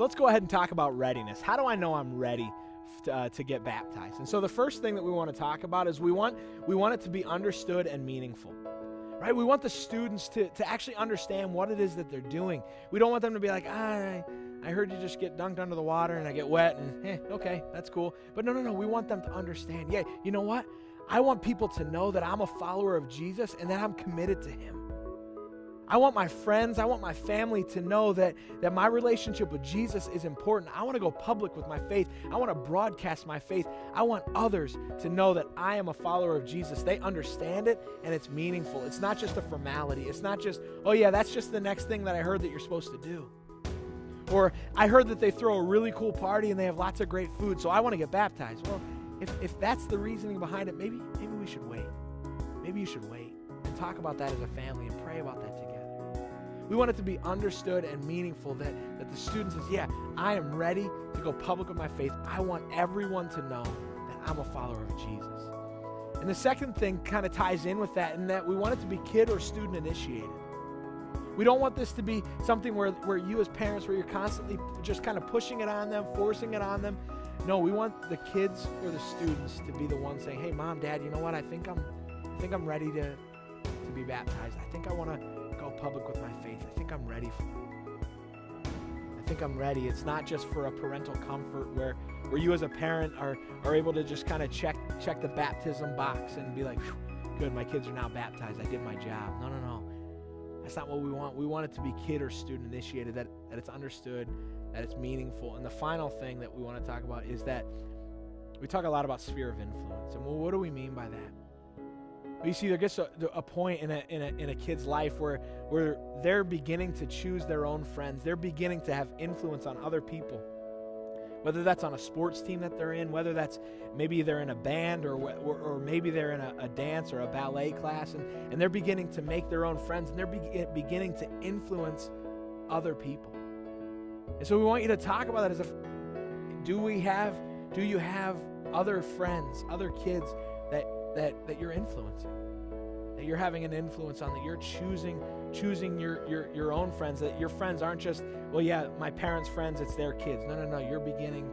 So let's go ahead and talk about readiness. How do I know I'm ready to get baptized? And so the first thing that we want to talk about is we want it to be understood and meaningful. Right? We want the students to actually understand what it is that they're doing. We don't want them to be like, I heard you just get dunked under the water and I get wet and okay, that's cool. But no. We want them to understand, yeah, you know what? I want people to know that I'm a follower of Jesus and that I'm committed to him. I want my friends, I want my family to know that my relationship with Jesus is important. I want to go public with my faith. I want to broadcast my faith. I want others to know that I am a follower of Jesus. They understand it and it's meaningful. It's not just a formality. It's not just, oh yeah, that's just the next thing that I heard that you're supposed to do. Or I heard that they throw a really cool party and they have lots of great food, so I want to get baptized. Well, if that's the reasoning behind it, maybe we should wait. Maybe you should wait and talk about that as a family and pray about that together. We want it to be understood and meaningful that the student says, yeah, I am ready to go public with my faith. I want everyone to know that I'm a follower of Jesus. And the second thing kind of ties in with that, in that we want it to be kid or student initiated. We don't want this to be something where you as parents, where you're constantly just kind of pushing it on them, forcing it on them. No, we want the kids or the students to be the ones saying, hey, Mom, Dad, you know what? I think I'm ready to be baptized. I think I want to go public with my faith. I think I'm ready for it. I think I'm ready. It's not just for a parental comfort where you as a parent are able to just kind of check the baptism box and be like, good, my kids are now baptized. I did my job. No. That's not what we want. We want it to be kid or student initiated, that it's understood, that it's meaningful. And the final thing that we want to talk about is that we talk a lot about sphere of influence. And well, what do we mean by that? Well, you see, there gets a point in a kid's life where they're beginning to choose their own friends. They're beginning to have influence on other people. Whether that's on a sports team that they're in, whether that's maybe they're in a band or maybe they're in a dance or a ballet class, and they're beginning to make their own friends, and they're beginning to influence other people. And so we want you to talk about that as if, do you have other friends, other kids that you're influencing, that you're having an influence on, that you're choosing your own friends, that your friends aren't just, well, yeah, my parents' friends, it's their kids. No. You're beginning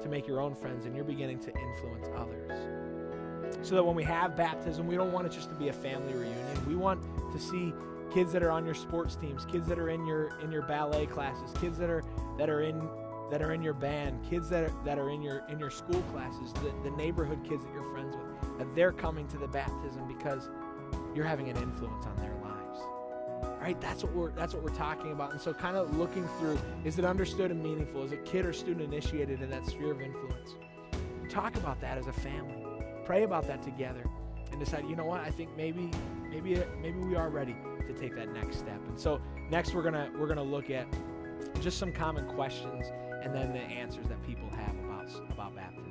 to make your own friends, and you're beginning to influence others. So that when we have baptism, we don't want it just to be a family reunion. We want to see kids that are on your sports teams, kids that are in your ballet classes, kids that are in your band, kids that are in your school classes, the neighborhood kids that you're friends with, that they're coming to the baptism because you're having an influence on their lives. Right? That's what we're talking about. And so kind of looking through, is it understood and meaningful? Is it kid or student initiated in that sphere of influence? Talk about that as a family. Pray about that together and decide, you know what, I think maybe we are ready to take that next step. And so next we're gonna look at just some common questions and then the answers that people have about baptism.